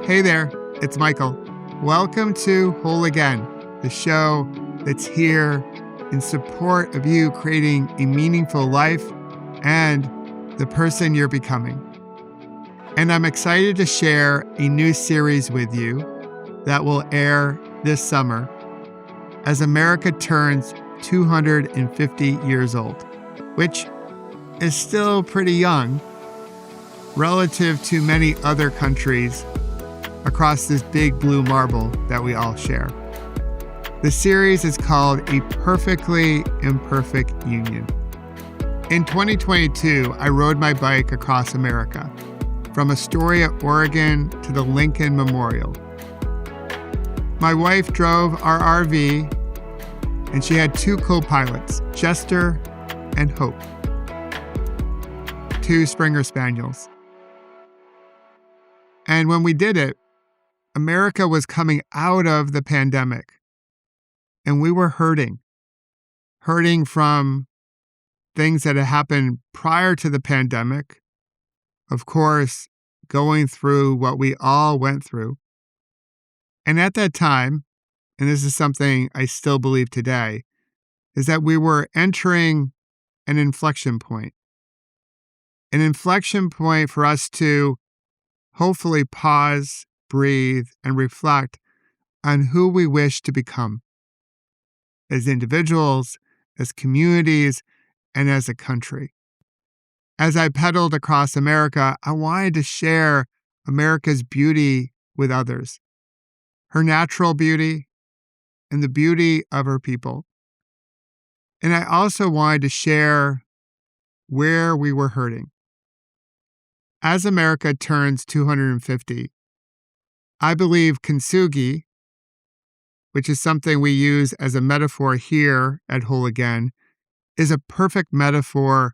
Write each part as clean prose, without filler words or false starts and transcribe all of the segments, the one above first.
Hey there, it's Michael. Welcome to Whole Again, the show that's here in support of you creating a meaningful life and the person you're becoming. And I'm excited to share a new series with you that will air this summer as America turns 250 years old, which is still pretty young relative to many other countries across this big blue marble that we all share. The series is called A Perfectly Imperfect Union. In 2022, I rode my bike across America, from Astoria, Oregon to the Lincoln Memorial. My wife drove our RV, and she had two co-pilots, Jester and Hope, two Springer Spaniels. And when we did it, America was coming out of the pandemic, and we were hurting from things that had happened prior to the pandemic. Of course, going through what we all went through. And at that time, and this is something I still believe today, is that we were entering an inflection point. An inflection point for us to hopefully pause, breathe, and reflect on who we wish to become as individuals, as communities, and as a country. As I pedaled across America, I wanted to share America's beauty with others, her natural beauty and the beauty of her people. And I also wanted to share where we were hurting. As America turns 250, I believe Kinstugi, which is something we use as a metaphor here at Whole Again, is a perfect metaphor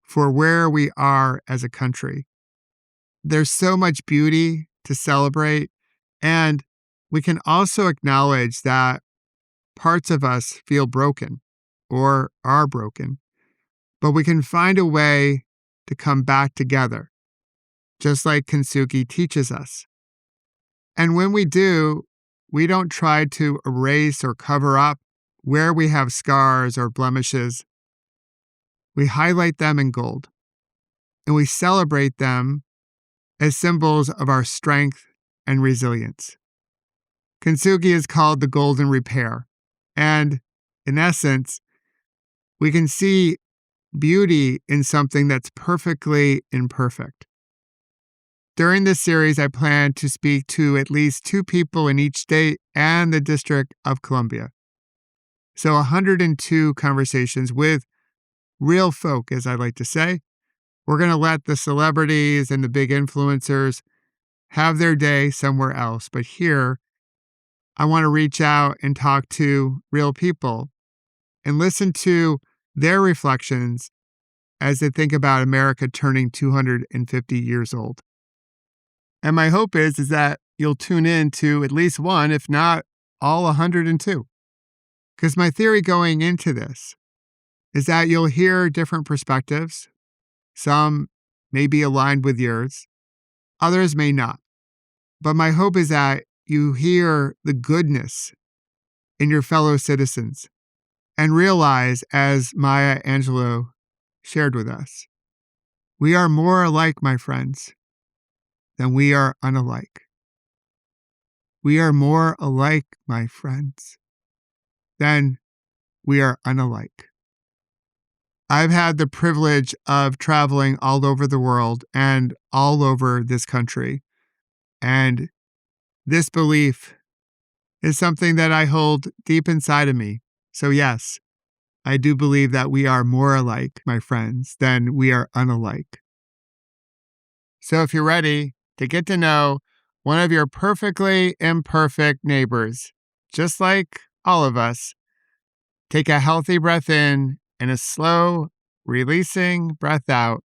for where we are as a country. There's so much beauty to celebrate, and we can also acknowledge that parts of us feel broken or are broken, but we can find a way to come back together, just like Kinstugi teaches us. And when we do, we don't try to erase or cover up where we have scars or blemishes. We highlight them in gold, and we celebrate them as symbols of our strength and resilience. Kinstugi is called the golden repair, and in essence, we can see beauty in something that's perfectly imperfect. During this series, I plan to speak to at least 2 people in each state and the District of Columbia. So 102 conversations with real folk, as I like to say. We're going to let the celebrities and the big influencers have their day somewhere else. But here, I want to reach out and talk to real people and listen to their reflections as they think about America turning 250 years old. And my hope is that you'll tune in to at least one, if not all 102. Because my theory going into this is that you'll hear different perspectives. Some may be aligned with yours. Others may not. But my hope is that you hear the goodness in your fellow citizens and realize, as Maya Angelou shared with us, we are more alike, my friends, than we are unalike. We are more alike, my friends, than we are unalike. I've had the privilege of traveling all over the world and all over this country. And this belief is something that I hold deep inside of me. So yes, I do believe that we are more alike, my friends, than we are unalike. So if you're ready to get to know one of your perfectly imperfect neighbors, just like all of us, take a healthy breath in and a slow, releasing breath out,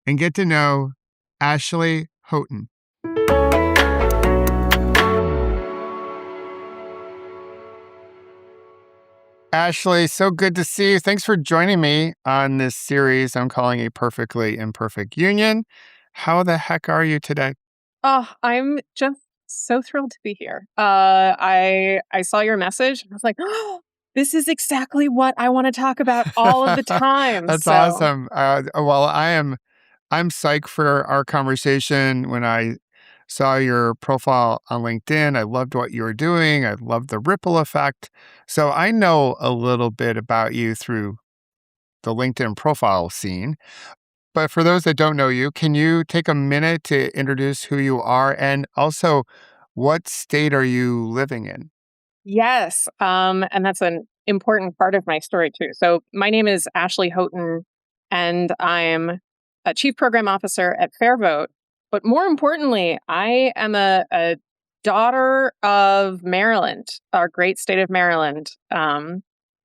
and get to know Ashley Houghton. Ashley, so good to see you. Thanks for joining me on this series I'm calling A Perfectly Imperfect Union. How the heck are you today? Oh, I'm just so thrilled to be here. I saw your message and I was like, oh, this is exactly what I want to talk about all of the time. That's So awesome. Well, I'm psyched for our conversation. When I saw your profile on LinkedIn, I loved what you were doing. I loved the ripple effect. So I know a little bit about you through the LinkedIn profile scene. But for those that don't know you, can you take a minute to introduce who you are and also what state are you living in? yes, and that's an important part of my story too. So my name is Ashley Houghton, and I'm a chief program officer at Fairvote. But more importantly, I am a daughter of Maryland, our great state of Maryland.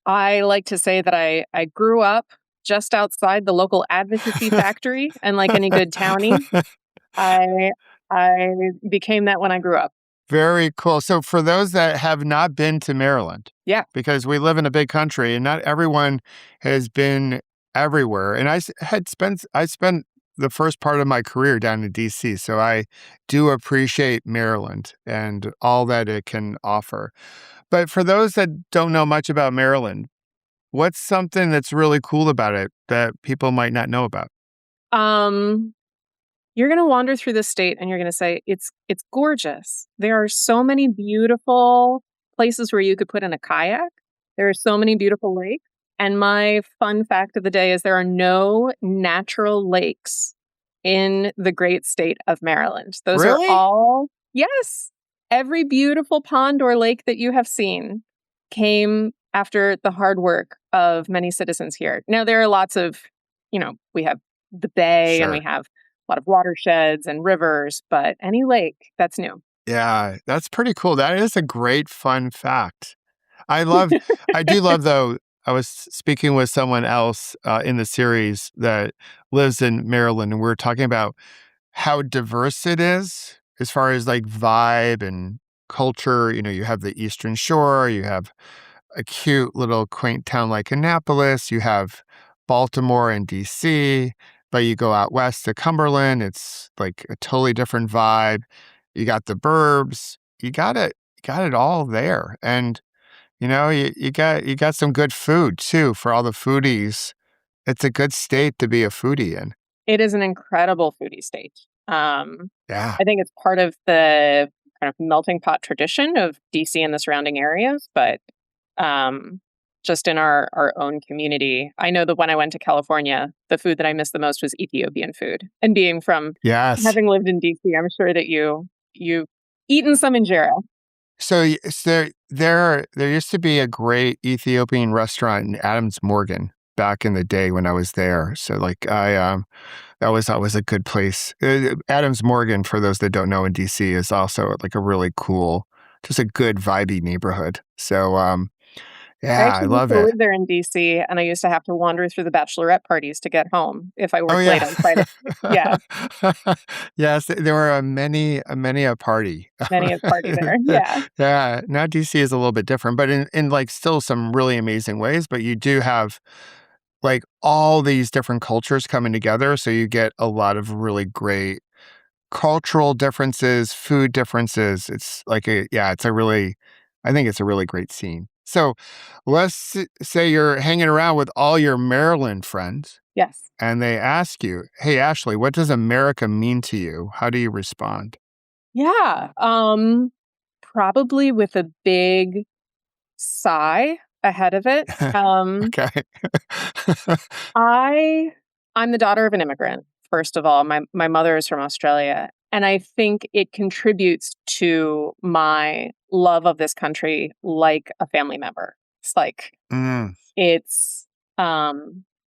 I like to say that I grew up just outside the local advocacy factory, and like any good townie, I I became that when I grew up. Very cool. So for those that have not been to Maryland, Yeah. because we live in a big country and not everyone has been everywhere. And I spent the first part of my career down in DC. So I do appreciate Maryland and all that it can offer. But for those that don't know much about Maryland, what's something that's really cool about it that people might not know about? Um, you're gonna wander through the state and you're gonna say, it's gorgeous. There are so many beautiful places where you could put in a kayak. There are so many beautiful lakes. And my fun fact of the day is there are no natural lakes in the great state of Maryland. Those are Really? all, yes, every beautiful pond or lake that you have seen came after the hard work of many citizens here. Now, there are lots of, we have the bay and we Sure. have a lot of watersheds and rivers, but any lake, that's new. Yeah, that's pretty cool. That is a great fun fact. I love I do love, though. I was speaking with someone else, in the series that lives in Maryland, and we were talking about how diverse it is as far as, like, vibe and culture. You have the Eastern Shore, you have a cute little quaint town like Annapolis, you have Baltimore and DC, but you go out west to Cumberland, it's, like, a totally different vibe. You got the burbs, you got it all there, and you got some good food too for all the foodies. It's a good state to be a foodie in. It is an incredible foodie state. Um, Yeah. I think it's part of the kind of melting pot tradition of DC and the surrounding areas, but um, just in our own community, I know that when I went to California, the food that I missed the most was Ethiopian food. And being from Yes. having lived in DC, I'm sure that you've eaten some injera. So there used to be a great Ethiopian restaurant in Adams Morgan back in the day when I was there. So like that was always a good place. Adams Morgan, for those that don't know, in DC is also like a really cool, just a good vibey neighborhood. So I yeah, I actually used love to it. live there in DC, and I used to have to wander through the bachelorette parties to get home if I Oh, worked late yeah. on Friday. Yeah, Yes, there were a many a party. many a party there. Yeah. Yeah, now DC is a little bit different, but in, like, still some really amazing ways, but you do have, like, all these different cultures coming together, so you get a lot of really great cultural differences, food differences. It's like it's a really I think it's a really great scene. So, say you're hanging around with all your Maryland friends Yes. and they ask you, "Hey, Ashley, what does America mean to you?" How do you respond? Yeah. Probably with a big sigh ahead of it. Okay. I I'm the daughter of an immigrant, first of all. My mother is from Australia, and I think it contributes to my love of this country like a family member. It's like Mm, it's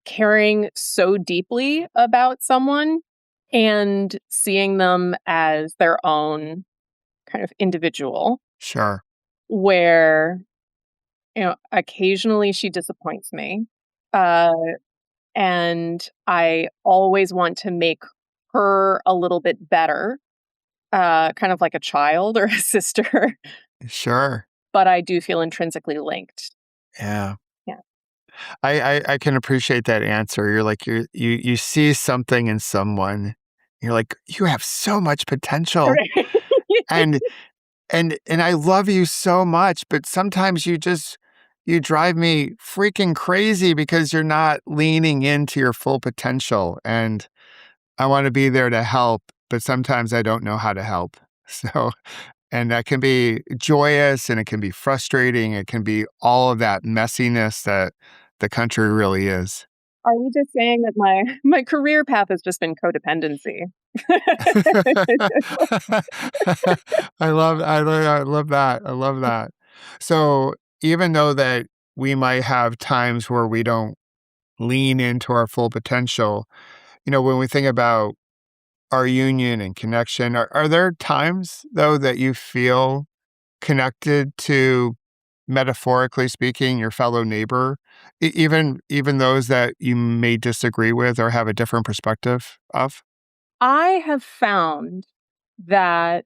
caring so deeply about someone and seeing them as their own kind of individual sure. where occasionally she disappoints me. Uh and I always want to make her a little bit better, kind of like a child or a sister, Sure. but I do feel intrinsically linked. Yeah. Yeah. I can appreciate that answer. You see something in someone You're like, you have so much potential. Right. And I love you so much, but sometimes you drive me freaking crazy because you're not leaning into your full potential. And I want to be there to help, but sometimes I don't know how to help. So, and that can be joyous and it can be frustrating. It can be all of that messiness that the country really is. Are you just saying that my career path has just been codependency? I love that. I love that. So even though that we might have times where we don't lean into our full potential, when we think about our union and connection, are there times though that you feel connected to, metaphorically speaking, your fellow neighbor, even those that you may disagree with or have a different perspective of? I have found that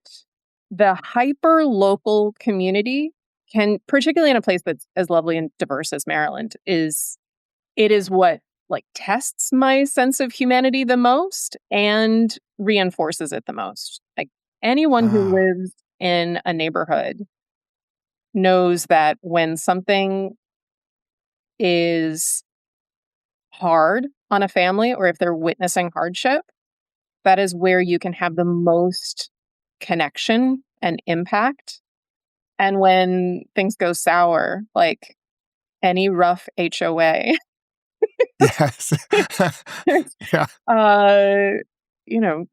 the hyper local community can, particularly in a place that's as lovely and diverse as Maryland, is what like tests my sense of humanity the most and reinforces it the most. Like anyone who Ah, lives in a neighborhood knows that when something is hard on a family or if they're witnessing hardship, that is where you can have the most connection and impact. And when things go sour, like any rough HOA, yes. Yeah. uh, you know,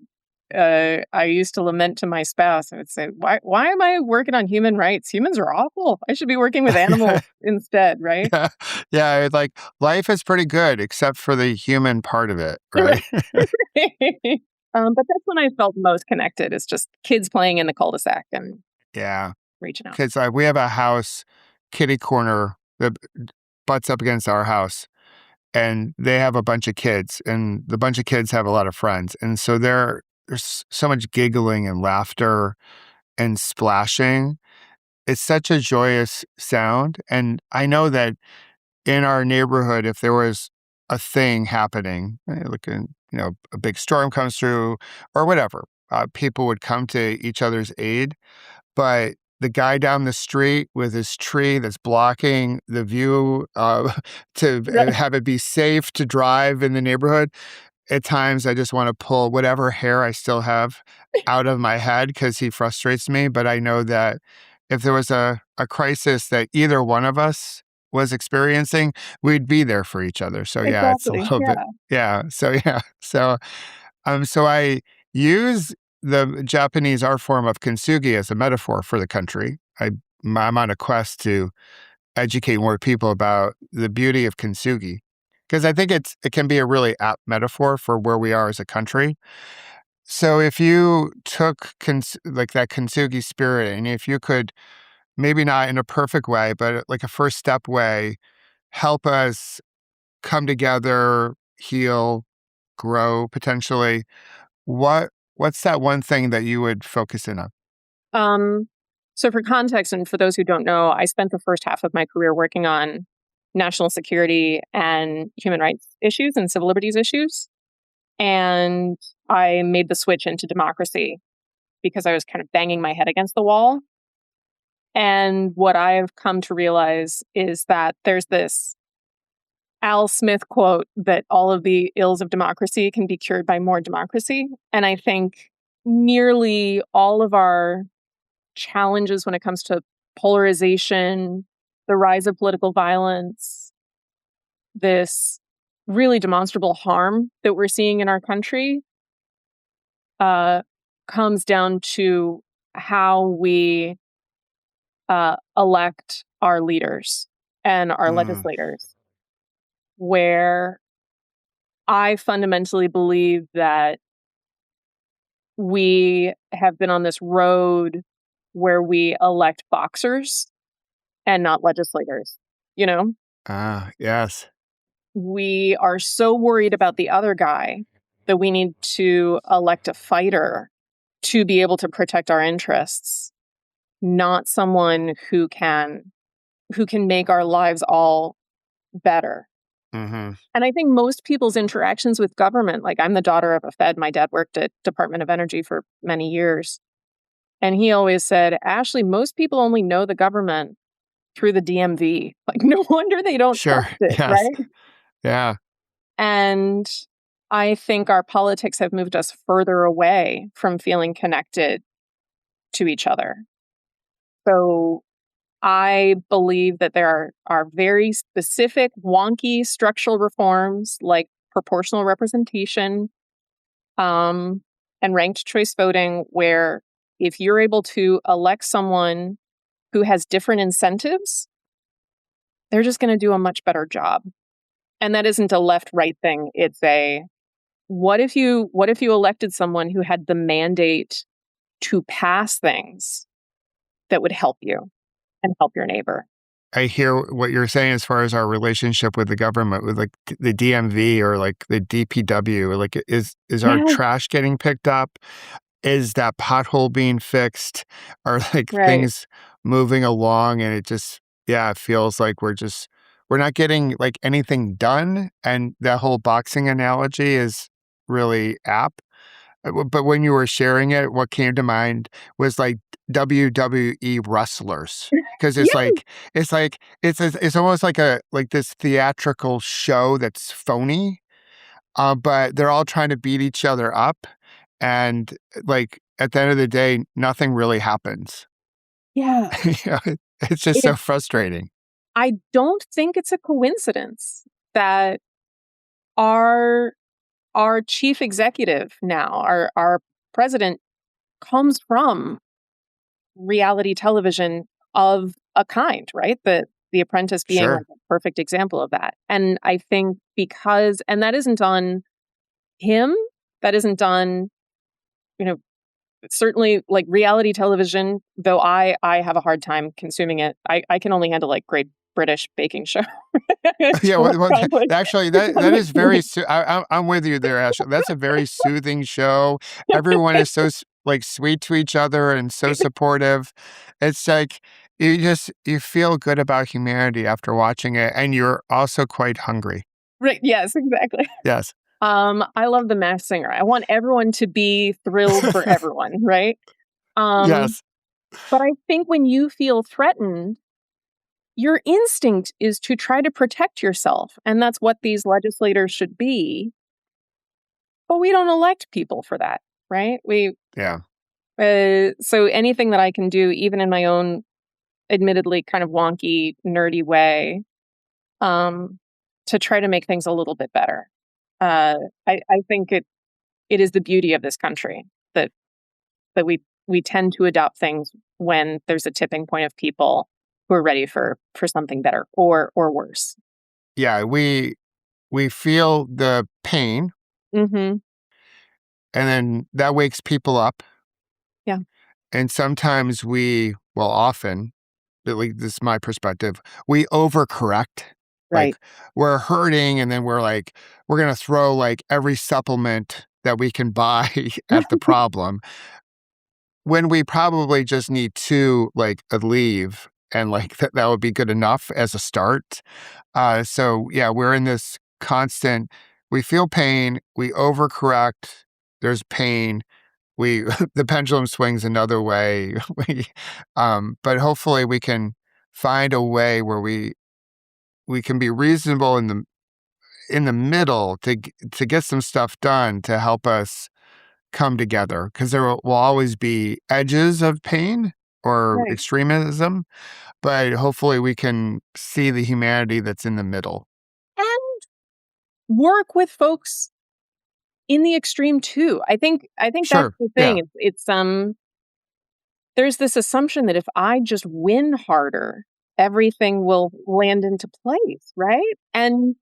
I used to lament to my spouse. I would say, why am I working on human rights? Humans are awful. I should be working with animals instead, right? Yeah. Yeah, it's like, life is pretty good except for the human part of it, right? Right. But that's when I felt most connected. Is just kids playing in the cul-de-sac and Yeah. reaching out. 'Cause, we have a house kitty corner that butts up against our house, and they have a bunch of kids, and the bunch of kids have a lot of friends, and so there's so much giggling and laughter and splashing. It's such a joyous sound, and I know that in our neighborhood, if there was a thing happening, like a big storm comes through or whatever, people would come to each other's aid. But the guy down the street with his tree that's blocking the view, to Right. have it be safe to drive in the neighborhood, at times I just want to pull whatever hair I still have out of my head because he frustrates me. But I know that if there was a crisis that either one of us was experiencing, we'd be there for each other. So yeah, it's a Exactly. little bit, Yeah. yeah. So yeah. So I use the Japanese art form of kintsugi as a metaphor for the country. I'm on a quest to educate more people about the beauty of kintsugi because I think it can be a really apt metaphor for where we are as a country. So if you took like that kintsugi spirit, and if you could, maybe not in a perfect way, but like a first step way, help us come together, heal, grow potentially, what's that one thing that you would focus in on? Um, so for context, and for those who don't know, I spent the first half of my career working on national security and human rights issues and civil liberties issues. And I made the switch into democracy because I was kind of banging my head against the wall. And what I've come to realize is that there's this Al Smith quote that all of the ills of democracy can be cured by more democracy. And I think nearly all of our challenges when it comes to polarization, the rise of political violence, this really demonstrable harm that we're seeing in our country uh, comes down to how we elect our leaders and our Mm, legislators, where I fundamentally believe that we have been on this road where we elect boxers and not legislators. You know, yes. we are so worried about the other guy that we need to elect a fighter to be able to protect our interests, not someone who can make our lives all better. Mm-hmm. And I think most people's interactions with government, like I'm the daughter of a Fed, my dad worked at Department of Energy for many years. And he always said, Ashley, most people only know the government through the DMV. Like, no wonder they don't Sure. trust it, Yes. right? Yeah. And I think our politics have moved us further away from feeling connected to each other. So I believe that there are very specific, wonky structural reforms like proportional representation and ranked choice voting, where if you're able to elect someone who has different incentives, they're just going to do a much better job. And that isn't a left-right thing. It's a what if you elected someone who had the mandate to pass things that would help you and help your neighbor? I hear what you're saying as far as our relationship with the government, with like the DMV or like the DPW. Like, is our Yeah, trash getting picked up? Is that pothole being fixed? Are like right. things moving along? And it just, yeah, it feels like we're not getting like anything done. And that whole boxing analogy is really apt. But when you were sharing it, what came to mind was like WWE wrestlers. Because Yeah, it's almost like this theatrical show that's phony, but they're all trying to beat each other up, and like at the end of the day, nothing really happens. yeah. You know, it's just It, so frustrating. I don't think it's a coincidence that our our chief executive now, our president, comes from reality television of a kind, right? The Apprentice being like Sure. a perfect example of that. And I think because, and that isn't on him, that isn't on, you know, certainly like reality television, though I have a hard time consuming it. I can only handle like Great British Baking Show. Yeah, Chocolate actually, that is very. I'm with you there, Ashley. That's a very soothing show. Everyone is so like sweet to each other and so supportive. It's like you feel good about humanity after watching it, and you're also quite hungry. Right. Yes, exactly. Yes. I love The Masked Singer. I want everyone to be thrilled for everyone, right? Um, Yes. but I think when you feel threatened, your instinct is to try to protect yourself, and that's what these legislators should be. But we don't elect people for that, right? Yeah. So anything that I can do, even in my own admittedly kind of wonky, nerdy way, um, to try to make things a little bit better. Uh, I think it is the beauty of this country that we tend to adopt things when there's a tipping point of people who are ready for something better or worse. Yeah. We feel the pain, Hmm. and then that wakes people up. Yeah. And sometimes well, often, at least this is my perspective, we overcorrect. Like Right. we're hurting, and then we're gonna throw like every supplement that we can buy at the problem when we probably just need to like leave, and like that would be good enough as a start. So yeah, we're in this constant. We feel pain. We overcorrect. There's pain. We the pendulum swings another way. But hopefully we can find a way where we can be reasonable in the middle to get some stuff done to help us come together, because there will always be edges of pain or Right. extremism, but hopefully we can see the humanity that's in the middle. And work with folks in the extreme too. I think that's Sure. the Yeah. thing. It's there's this assumption that if I just win harder, everything will land into place, right? And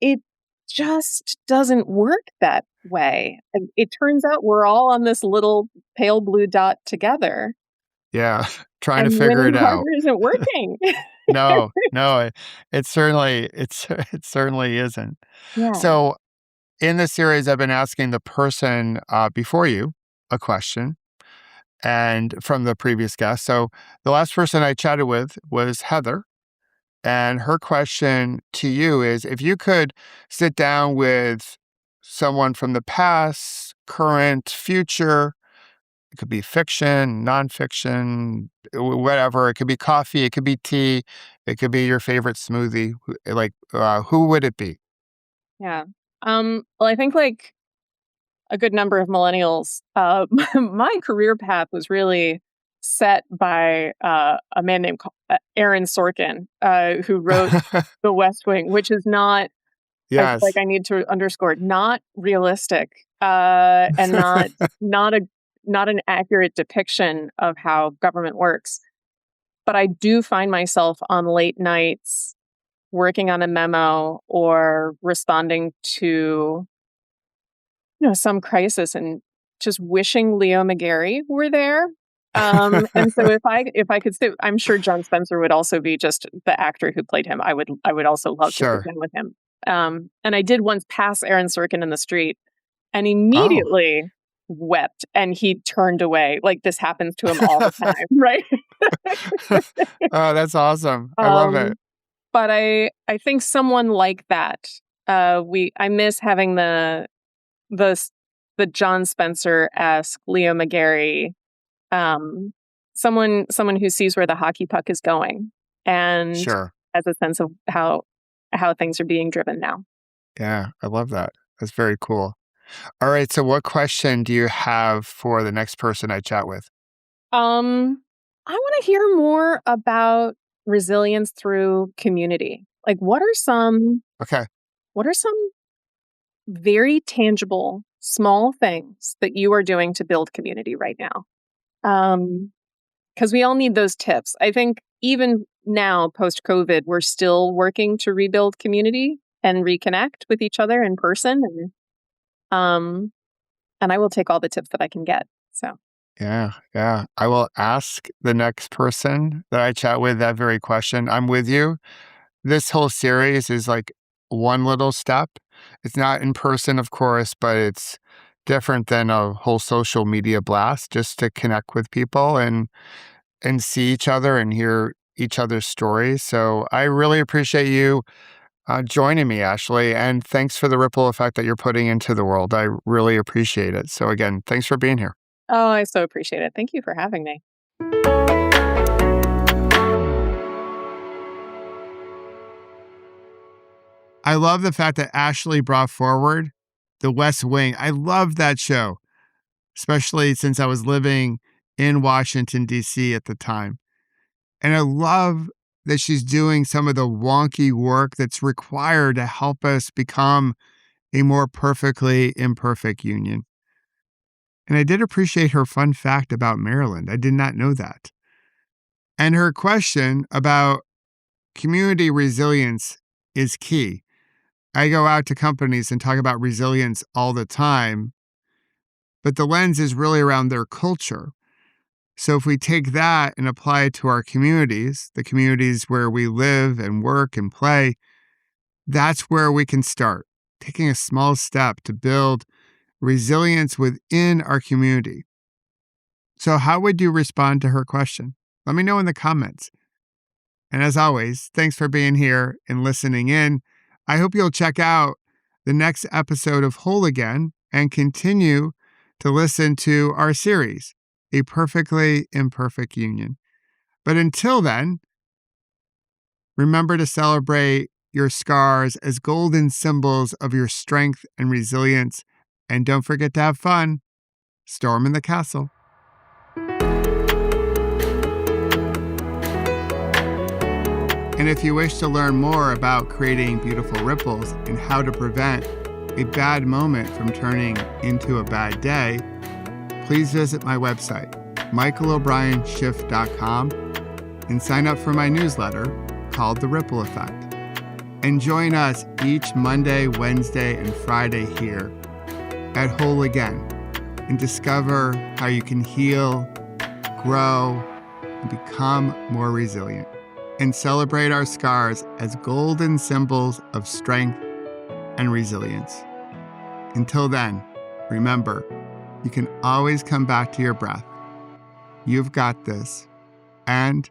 it just doesn't work that way. And it turns out we're all on this little pale blue dot together, Yeah. Trying to and figure winning it out. harder isn't working. No, no, it certainly it certainly isn't. Yeah. So in this series, I've been asking the person before you a question, and from the previous guest. So the last person I chatted with was Heather, And her question to you is, if you could sit down with someone from the past, current, future, it could be fiction, nonfiction, whatever. It could be coffee, it could be tea, it could be your favorite smoothie. Who would it be? Yeah. Well, I think like a good number of millennials, my career path was really set by a man named Aaron Sorkin, who wrote The West Wing, which is not, I feel like Yes. I need to underscore, not realistic, and not a not an accurate depiction of how government works. But I do find myself on late nights working on a memo or responding to some crisis and just wishing Leo McGarry were there. And so if I could say, I'm sure John Spencer would also be just the actor who played him. I would also love to sit Sure. down with him. And I did once pass Aaron Sorkin in the street and Oh. immediately wept and he turned away. Like this happens to him all the time, right? Oh, that's awesome. I love it. Um, but I think someone like that, I miss having the the John Spencer-esque Leo McGarry, someone who sees where the hockey puck is going and Sure. has a sense of how things are being driven now. Yeah, I love that. That's very cool. All right. So, what question do you have for the next person I chat with? I want to hear more about resilience through community. Like Okay. what are some very tangible small things that you are doing to build community right now? Because we all need those tips. I think even now, post COVID, we're still working to rebuild community and reconnect with each other in person. And I will take all the tips that I can get. So, Yeah. Yeah. I will ask the next person that I chat with that very question. I'm with you. This whole series is like one little step. It's not in person, of course, but it's different than a whole social media blast just to connect with people and see each other and hear each other's stories. So I really appreciate you joining me, Ashley, and thanks for the ripple effect that you're putting into the world. I really appreciate it. So again, thanks for being here. oh, I so appreciate it. Thank you for having me. I love the fact that Ashley brought forward The West Wing. I love that show, especially since I was living in Washington, D.C. at the time. And I love that she's doing some of the wonky work that's required to help us become a more perfectly imperfect union. And I did appreciate her fun fact about Maryland. I did not know that. And her question about community resilience is key. I go out to companies and talk about resilience all the time, but the lens is really around their culture. So if we take that and apply it to our communities, the communities where we live and work and play, that's where we can start, taking a small step to build resilience within our community. So how would you respond to her question? Let me know in the comments. And as always, thanks for being here and listening in. I hope you'll check out the next episode of Whole Again and continue to listen to our series, A Perfectly Imperfect Union. But until then, remember to celebrate your scars as golden symbols of your strength and resilience. And don't forget to have fun. Storm in the castle. And if you wish to learn more about creating beautiful ripples and how to prevent a bad moment from turning into a bad day, please visit my website, michaelobrienshift.com, and sign up for my newsletter called The Ripple Effect. And join us each Monday, Wednesday, and Friday here at Whole Again and discover how you can heal, grow, and become more resilient. And celebrate our scars as golden symbols of strength and resilience. Until then, remember, you can always come back to your breath. You've got this, and